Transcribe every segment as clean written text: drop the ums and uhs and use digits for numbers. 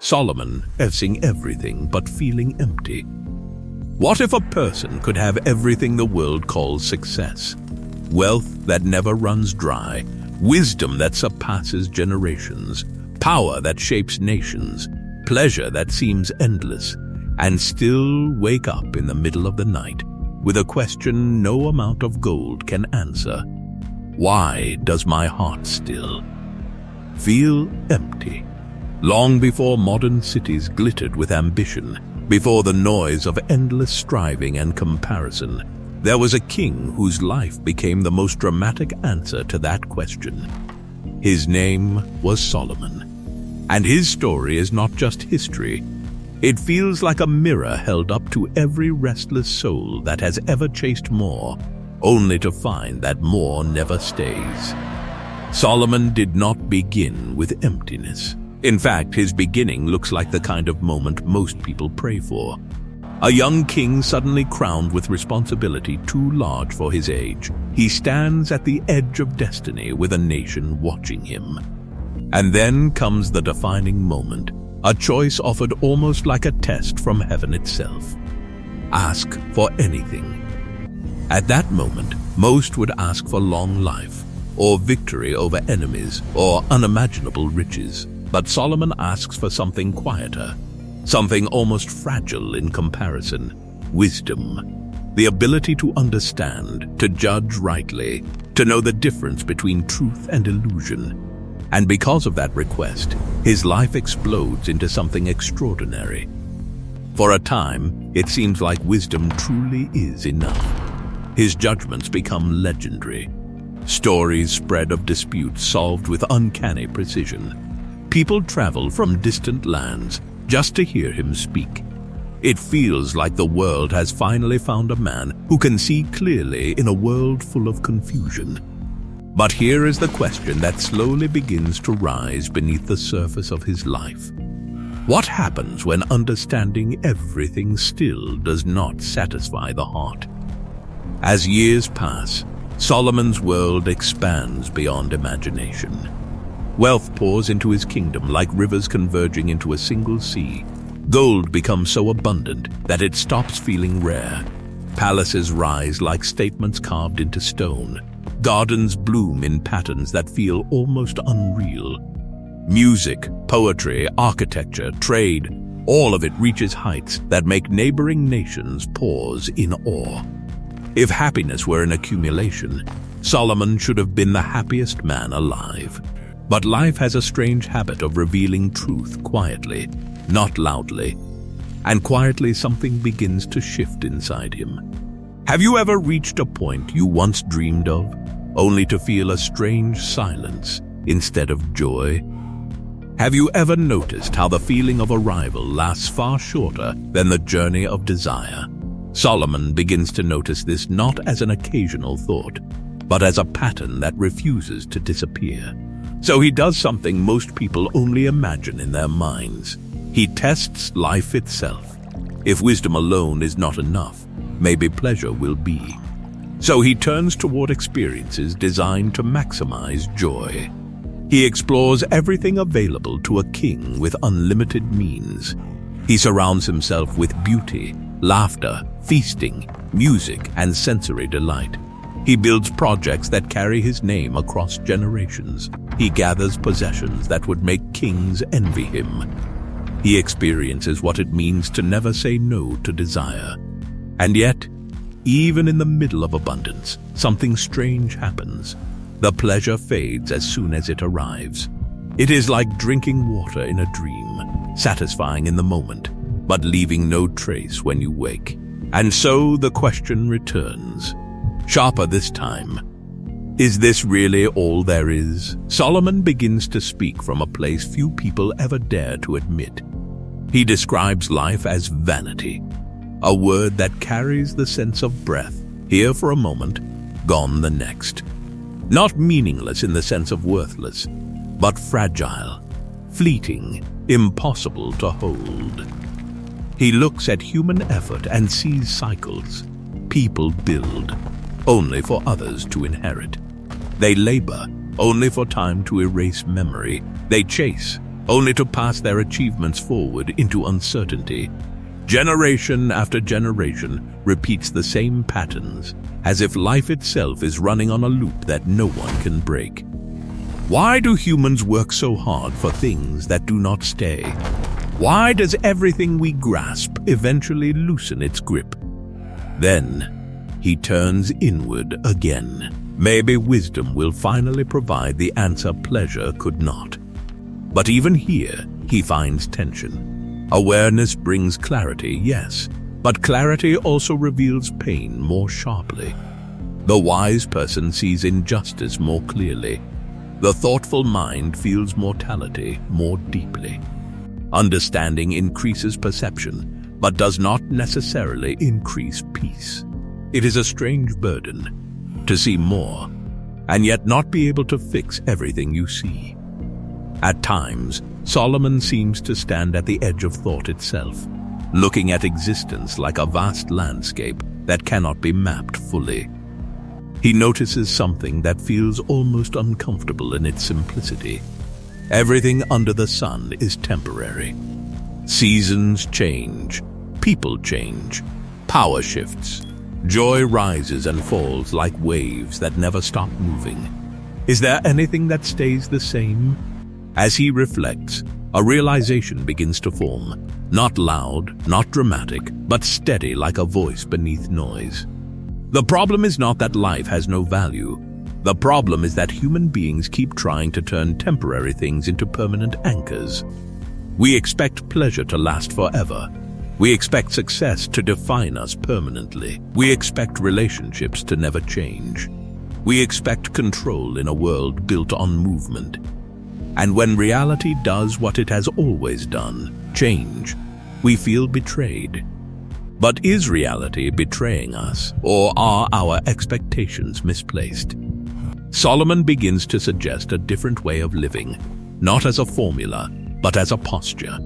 Solomon seeing everything but feeling empty. What if a person could have everything the world calls success? Wealth that never runs dry, wisdom that surpasses generations, power that shapes nations, pleasure that seems endless, and still wake up in the middle of the night with a question no amount of gold can answer. Why does my heart still feel empty? Long before modern cities glittered with ambition, before the noise of endless striving and comparison, there was a king whose life became the most dramatic answer to that question. His name was Solomon. And his story is not just history. It feels like a mirror held up to every restless soul that has ever chased more, only to find that more never stays. Solomon did not begin with emptiness. In fact, his beginning looks like the kind of moment most people pray for. A young king suddenly crowned with responsibility too large for his age. He stands at the edge of destiny with a nation watching him. And then comes the defining moment, a choice offered almost like a test from heaven itself. Ask for anything. At that moment, most would ask for long life, or victory over enemies, or unimaginable riches. But Solomon asks for something quieter, something almost fragile in comparison: wisdom. The ability to understand, to judge rightly, to know the difference between truth and illusion. And because of that request, his life explodes into something extraordinary. For a time, it seems like wisdom truly is enough. His judgments become legendary. Stories spread of disputes solved with uncanny precision. People travel from distant lands just to hear him speak. It feels like the world has finally found a man who can see clearly in a world full of confusion. But here is the question that slowly begins to rise beneath the surface of his life. What happens when understanding everything still does not satisfy the heart? As years pass, Solomon's world expands beyond imagination. Wealth pours into his kingdom like rivers converging into a single sea. Gold becomes so abundant that it stops feeling rare. Palaces rise like statements carved into stone. Gardens bloom in patterns that feel almost unreal. Music, poetry, architecture, trade, all of it reaches heights that make neighboring nations pause in awe. If happiness were an accumulation, Solomon should have been the happiest man alive. But life has a strange habit of revealing truth quietly, not loudly. And quietly something begins to shift inside him. Have you ever reached a point you once dreamed of, only to feel a strange silence instead of joy? Have you ever noticed how the feeling of arrival lasts far shorter than the journey of desire? Solomon begins to notice this not as an occasional thought, but as a pattern that refuses to disappear. So he does something most people only imagine in their minds. He tests life itself. If wisdom alone is not enough, maybe pleasure will be. So he turns toward experiences designed to maximize joy. He explores everything available to a king with unlimited means. He surrounds himself with beauty, laughter, feasting, music, and sensory delight. He builds projects that carry his name across generations. He gathers possessions that would make kings envy him. He experiences what it means to never say no to desire. And yet, even in the middle of abundance, something strange happens. The pleasure fades as soon as it arrives. It is like drinking water in a dream, satisfying in the moment, but leaving no trace when you wake. And so the question returns, sharper this time. Is this really all there is? Solomon begins to speak from a place few people ever dare to admit. He describes life as vanity, a word that carries the sense of breath, here for a moment, gone the next. Not meaningless in the sense of worthless, but fragile, fleeting, impossible to hold. He looks at human effort and sees cycles. People build, only for others to inherit. They labor, only for time to erase memory. They chase, only to pass their achievements forward into uncertainty. Generation after generation repeats the same patterns, as if life itself is running on a loop that no one can break. Why do humans work so hard for things that do not stay? Why does everything we grasp eventually loosen its grip? Then, he turns inward again. Maybe wisdom will finally provide the answer pleasure could not. But even here, he finds tension. Awareness brings clarity, yes, but clarity also reveals pain more sharply. The wise person sees injustice more clearly. The thoughtful mind feels mortality more deeply. Understanding increases perception, but does not necessarily increase peace. It is a strange burden to see more, and yet not be able to fix everything you see. At times, Solomon seems to stand at the edge of thought itself, looking at existence like a vast landscape that cannot be mapped fully. He notices something that feels almost uncomfortable in its simplicity. Everything under the sun is temporary. Seasons change, people change, power shifts. Joy rises and falls like waves that never stop moving. Is there anything that stays the same? As he reflects, a realization begins to form, not loud, not dramatic, but steady like a voice beneath noise. The problem is not that life has no value. The problem is that human beings keep trying to turn temporary things into permanent anchors. We expect pleasure to last forever. We expect success to define us permanently. We expect relationships to never change. We expect control in a world built on movement. And when reality does what it has always done, change, we feel betrayed. But is reality betraying us, or are our expectations misplaced? Solomon begins to suggest a different way of living, not as a formula, but as a posture.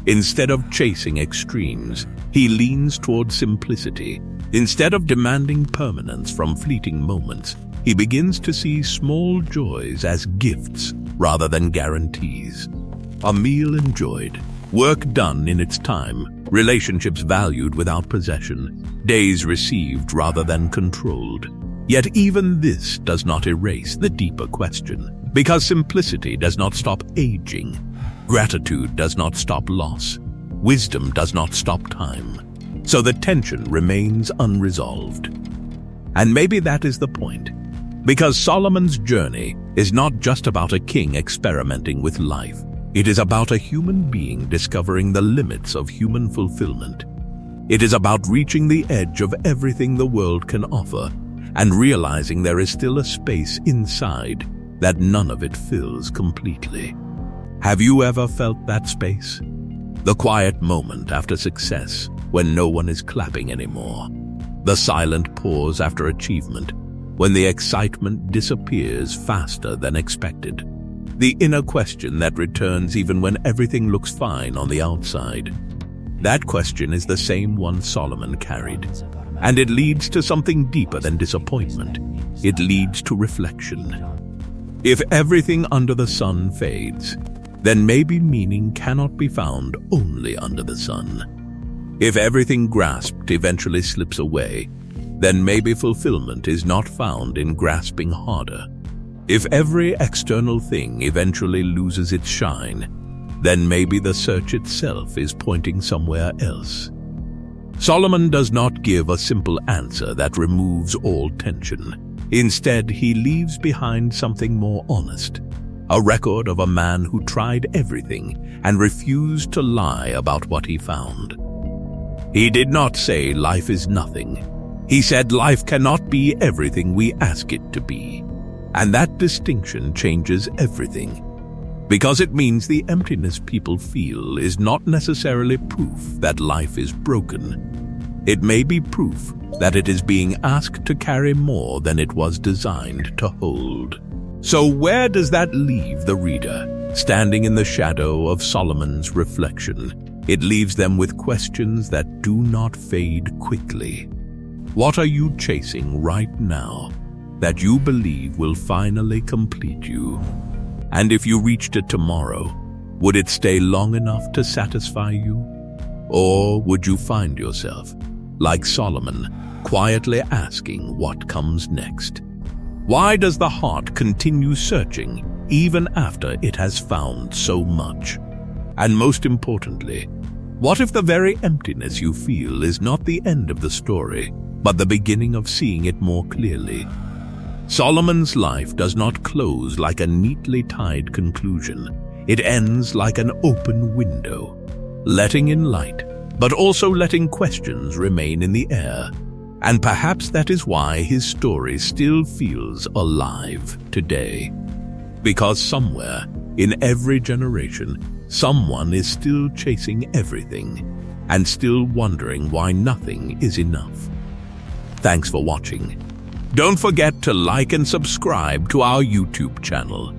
Instead of chasing extremes, he leans toward simplicity. Instead of demanding permanence from fleeting moments, he begins to see small joys as gifts rather than guarantees. A meal enjoyed, work done in its time, relationships valued without possession, days received rather than controlled. Yet even this does not erase the deeper question, because simplicity does not stop aging. Gratitude does not stop loss. Wisdom does not stop time. So the tension remains unresolved. And maybe that is the point. Because Solomon's journey is not just about a king experimenting with life. It is about a human being discovering the limits of human fulfillment. It is about reaching the edge of everything the world can offer and realizing there is still a space inside that none of it fills completely. Have you ever felt that space? The quiet moment after success when no one is clapping anymore. The silent pause after achievement when the excitement disappears faster than expected. The inner question that returns even when everything looks fine on the outside. That question is the same one Solomon carried. And it leads to something deeper than disappointment. It leads to reflection. If everything under the sun fades, then maybe meaning cannot be found only under the sun. If everything grasped eventually slips away, then maybe fulfillment is not found in grasping harder. If every external thing eventually loses its shine, then maybe the search itself is pointing somewhere else. Solomon does not give a simple answer that removes all tension. Instead, he leaves behind something more honest, a record of a man who tried everything and refused to lie about what he found. He did not say life is nothing. He said life cannot be everything we ask it to be. And that distinction changes everything, because it means the emptiness people feel is not necessarily proof that life is broken. It may be proof that it is being asked to carry more than it was designed to hold. So where does that leave the reader, standing in the shadow of Solomon's reflection? It leaves them with questions that do not fade quickly. What are you chasing right now that you believe will finally complete you? And if you reached it tomorrow, Would it stay long enough to satisfy you? Or would you find yourself, like Solomon, quietly asking what comes next? Why does the heart continue searching even after it has found so much? And most importantly, what if the very emptiness you feel is not the end of the story, but the beginning of seeing it more clearly? Solomon's life does not close like a neatly tied conclusion. It ends like an open window, letting in light, but also letting questions remain in the air. And perhaps that is why his story still feels alive today. Because somewhere, in every generation, someone is still chasing everything and still wondering why nothing is enough. Thanks for watching. Don't forget to like and subscribe to our YouTube channel.